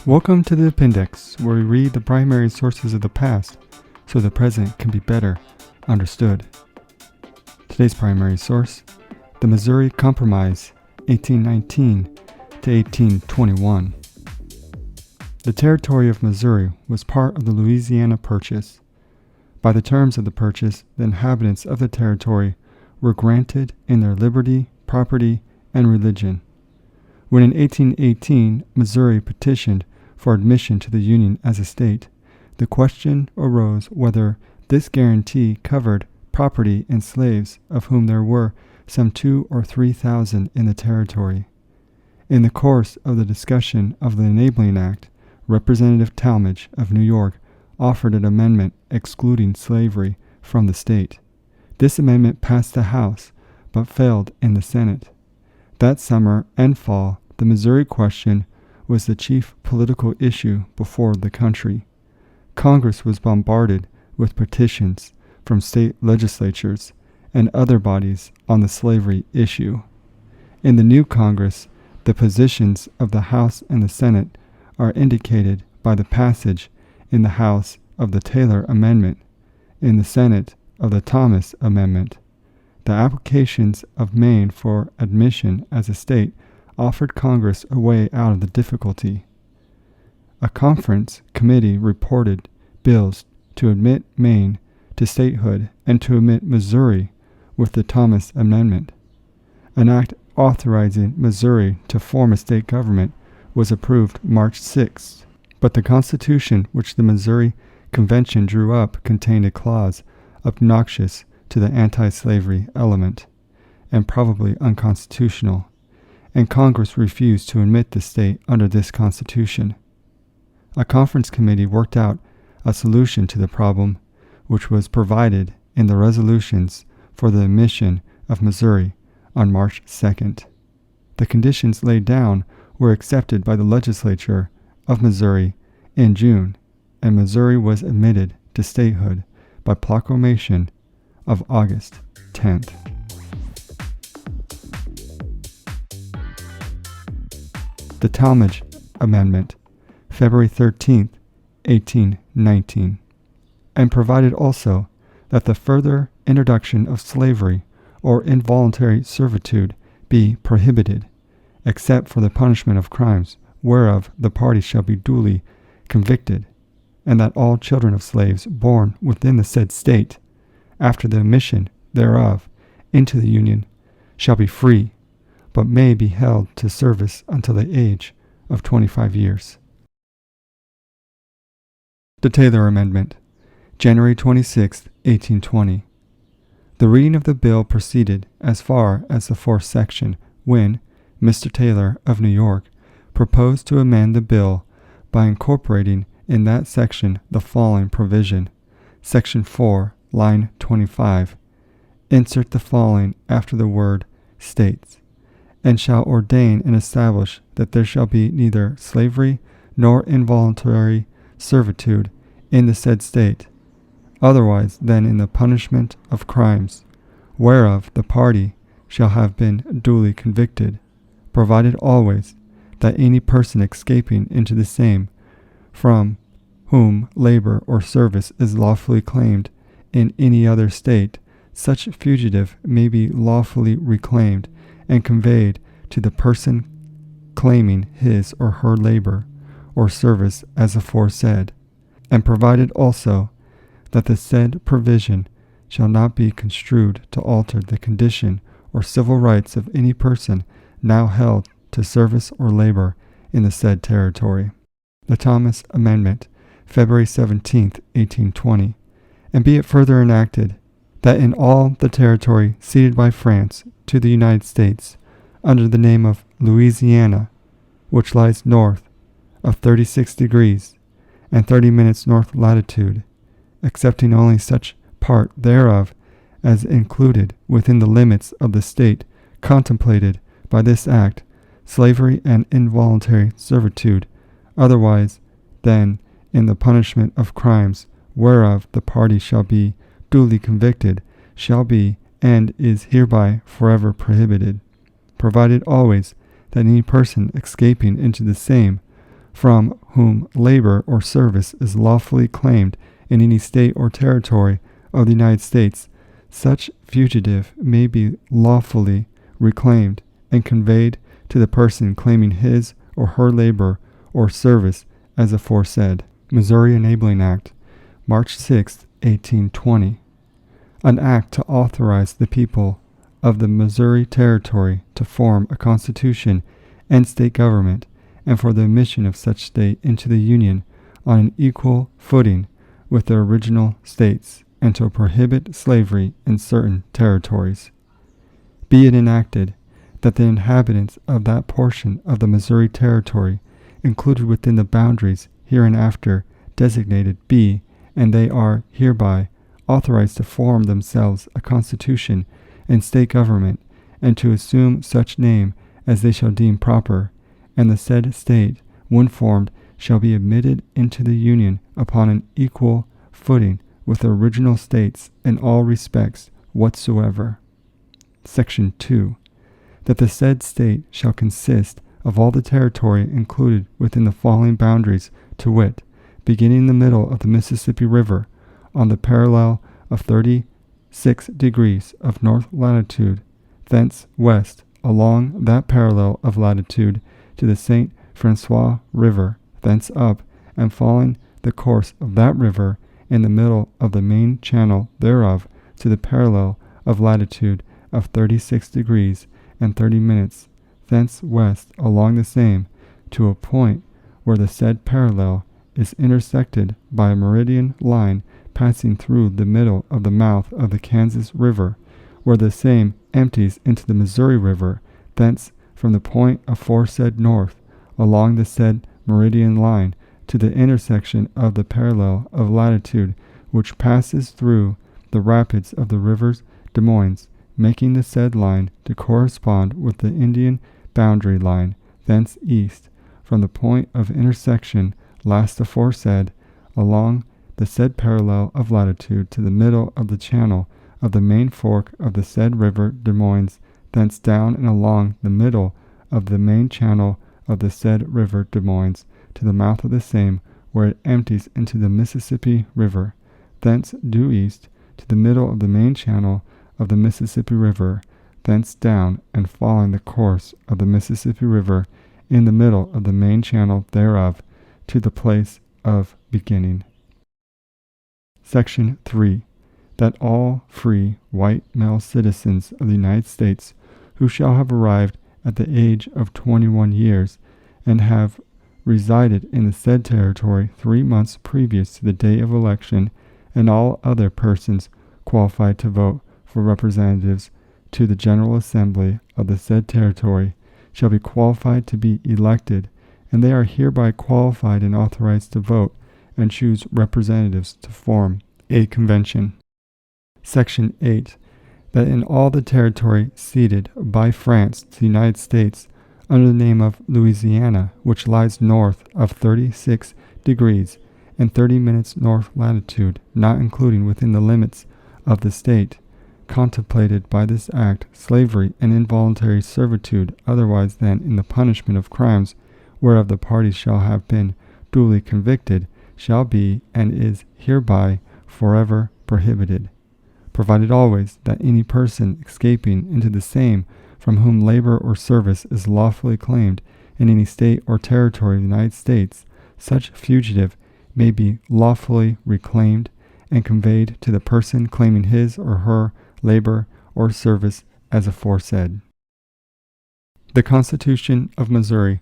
Welcome to the Appendix, where we read the primary sources of the past so the present can be better understood. Today's primary source, the Missouri Compromise, 1819 to 1821. The territory of Missouri was part of the Louisiana Purchase. By the terms of the purchase, the inhabitants of the territory were granted in their liberty, property, and religion. When in 1818 Missouri petitioned for admission to the Union as a state, the question arose whether this guarantee covered property and slaves, of whom there were some 2,000 or 3,000 in the territory. In the course of the discussion of the Enabling Act, Representative Tallmadge of New York offered an amendment excluding slavery from the state. This amendment passed the House, but failed in the Senate. That summer and fall, the Missouri question was the chief political issue before the country. Congress was bombarded with petitions from state legislatures and other bodies on the slavery issue. In the new Congress, the positions of the House and the Senate are indicated by the passage in the House of the Taylor Amendment, in the Senate of the Thomas Amendment. The applications of Maine for admission as a state offered Congress a way out of the difficulty. A conference committee reported bills to admit Maine to statehood and to admit Missouri with the Thomas Amendment. An act authorizing Missouri to form a state government was approved March 6th, but the Constitution which the Missouri Convention drew up contained a clause obnoxious to the anti-slavery element, and probably unconstitutional, and Congress refused to admit the state under this Constitution. A conference committee worked out a solution to the problem, which was provided in the resolutions for the admission of Missouri on March 2nd. The conditions laid down were accepted by the legislature of Missouri in June, and Missouri was admitted to statehood by proclamation of August 10th. The Tallmadge Amendment, February 13th, 1819, and provided also that the further introduction of slavery or involuntary servitude be prohibited, except for the punishment of crimes whereof the party shall be duly convicted, and that all children of slaves born within the said state, after the admission thereof into the Union, shall be free, but may be held to service until the age of 25 years. The Taylor Amendment, January 26, 1820. The reading of the bill proceeded as far as the fourth section, when Mr. Taylor of New York proposed to amend the bill by incorporating in that section the following provision. Section 4, line 25. Insert the following after the word states, and shall ordain and establish that there shall be neither slavery nor involuntary servitude in the said state, otherwise than in the punishment of crimes, whereof the party shall have been duly convicted, provided always that any person escaping into the same, from whom labor or service is lawfully claimed in any other state, such fugitive may be lawfully reclaimed and conveyed to the person claiming his or her labor or service as aforesaid, and provided also that the said provision shall not be construed to alter the condition or civil rights of any person now held to service or labor in the said territory. The Thomas Amendment, February 17, 1820, and be it further enacted that in all the territory ceded by France to the United States under the name of Louisiana, which lies north of 36 degrees and 30 minutes north latitude, excepting only such part thereof as included within the limits of the state contemplated by this act, slavery and involuntary servitude, otherwise than in the punishment of crimes whereof the party shall be duly convicted, shall be and is hereby forever prohibited, provided always that any person escaping into the same, from whom labor or service is lawfully claimed in any state or territory of the United States, such fugitive may be lawfully reclaimed and conveyed to the person claiming his or her labor or service as aforesaid. Missouri Enabling Act, March 6, 1820. An act to authorize the people of the Missouri Territory to form a constitution and state government, and for the admission of such state into the Union on an equal footing with the original states, and to prohibit slavery in certain territories. Be it enacted that the inhabitants of that portion of the Missouri Territory included within the boundaries hereinafter designated be, and they are hereby authorized to form themselves a constitution and state government, and to assume such name as they shall deem proper, and the said state, when formed, shall be admitted into the Union upon an equal footing with the original states in all respects whatsoever. Section 2. That the said state shall consist of all the territory included within the following boundaries, to wit, beginning in the middle of the Mississippi River, on the parallel of 36 degrees of north latitude, thence west along that parallel of latitude to the St. Francois River, thence up, and following the course of that river in the middle of the main channel thereof to the parallel of latitude of 36 degrees and 30 minutes, thence west along the same, to a point where the said parallel is intersected by a meridian line passing through the middle of the mouth of the Kansas River, where the same empties into the Missouri River, thence from the point aforesaid north, along the said meridian line, to the intersection of the parallel of latitude, which passes through the rapids of the rivers Des Moines, making the said line to correspond with the Indian boundary line, thence east, from the point of intersection last aforesaid, along the said parallel of latitude to the middle of the channel of the main fork of the said river Des Moines, thence down and along the middle of the main channel of the said river Des Moines to the mouth of the same, where it empties into the Mississippi River, thence due east to the middle of the main channel of the Mississippi River, thence down and following the course of the Mississippi River in the middle of the main channel thereof to the place of beginning. Section 3. That all free white male citizens of the United States who shall have arrived at the age of 21 years and have resided in the said territory 3 months previous to the day of election, and all other persons qualified to vote for representatives to the General Assembly of the said territory, shall be qualified to be elected, and they are hereby qualified and authorized to vote and choose representatives to form a convention. Section 8. That in all the territory ceded by France to the United States under the name of Louisiana, which lies north of 36 degrees and 30 minutes north latitude, not including within the limits of the state contemplated by this act slavery and involuntary servitude otherwise than in the punishment of crimes whereof the parties shall have been duly convicted, shall be and is hereby forever prohibited, provided always that any person escaping into the same from whom labor or service is lawfully claimed in any state or territory of the United States, such fugitive may be lawfully reclaimed and conveyed to the person claiming his or her labor or service as aforesaid. The Constitution of Missouri,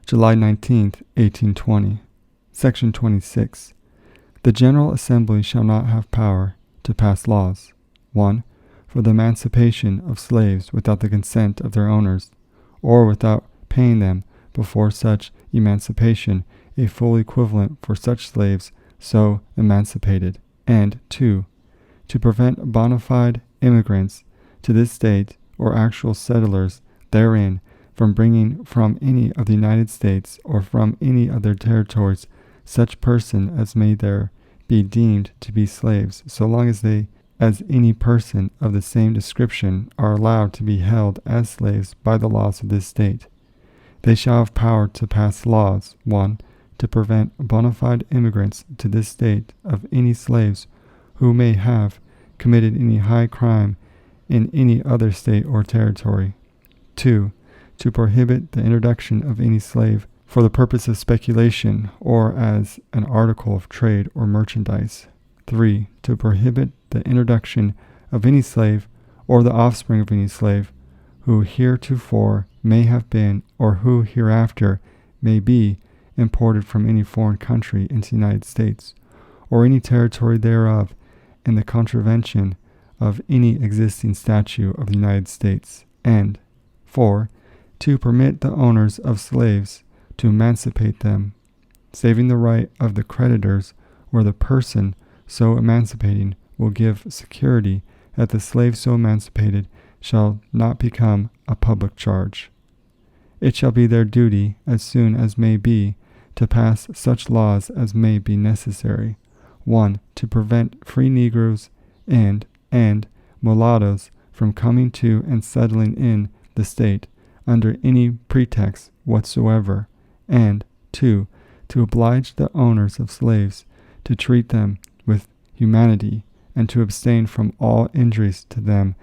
July 19, 1820. Section 26. The General Assembly shall not have power to pass laws, 1. For the emancipation of slaves without the consent of their owners, or without paying them before such emancipation a full equivalent for such slaves so emancipated, and 2. To prevent bona fide immigrants to this state or actual settlers therein from bringing from any of the United States or from any of their territories such person as may there be deemed to be slaves, so long as any person of the same description are allowed to be held as slaves by the laws of this state. They shall have power to pass laws, 1. to prevent bona fide immigrants to this state of any slaves who may have committed any high crime in any other state or territory. 2. To prohibit the introduction of any slave for the purpose of speculation or as an article of trade or merchandise. 3. To prohibit the introduction of any slave or the offspring of any slave who heretofore may have been or who hereafter may be imported from any foreign country into the United States or any territory thereof in the contravention of any existing statute of the United States. And 4. To permit the owners of slaves to emancipate them, saving the right of the creditors where the person so emancipating will give security that the slave so emancipated shall not become a public charge. It shall be their duty, as soon as may be, to pass such laws as may be necessary. 1. To prevent free Negroes and mulattoes from coming to and settling in the state under any pretext whatsoever. And 2. To oblige the owners of slaves to treat them with humanity and to abstain from all injuries to them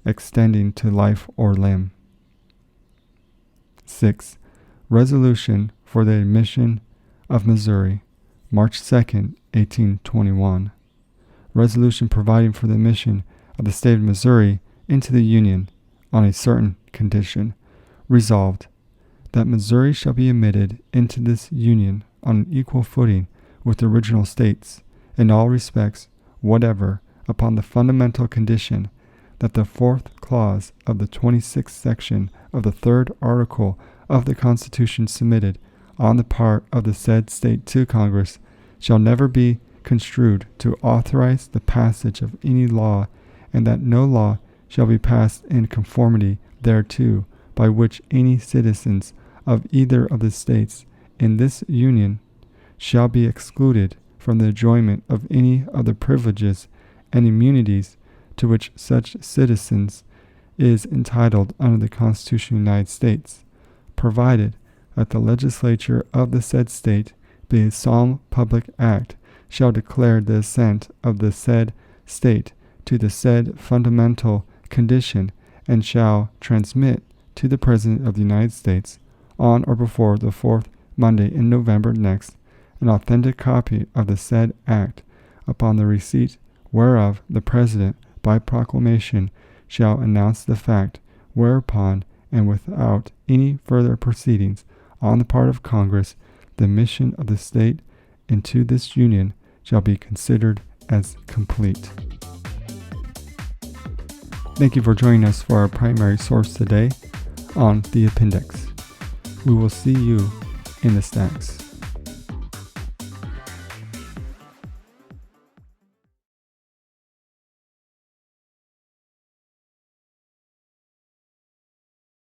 extending to life or limb. 6. Resolution for the admission of Missouri, March 2nd, 1821. Resolution providing for the admission of the state of Missouri into the Union on a certain condition. Resolved, that Missouri shall be admitted into this Union on an equal footing with the original states in all respects whatever, upon the fundamental condition that the 4th clause of the 26th section of the 3rd article of the Constitution submitted on the part of the said state to Congress shall never be construed to authorize the passage of any law, and that no law shall be passed in conformity thereto, by which any citizens of either of the states in this Union shall be excluded from the enjoyment of any of the privileges and immunities to which such citizens is entitled under the Constitution of the United States, provided that the legislature of the said state, by a solemn public act, shall declare the assent of the said state to the said fundamental condition, and shall transmit to the President of the United States, on or before the 4th Monday in November next, an authentic copy of the said act, upon the receipt whereof the President, by proclamation, shall announce the fact, whereupon, and without any further proceedings on the part of Congress, the admission of the state into this Union shall be considered as complete. Thank you for joining us for our primary source today on the appendix. We will see you in the stacks.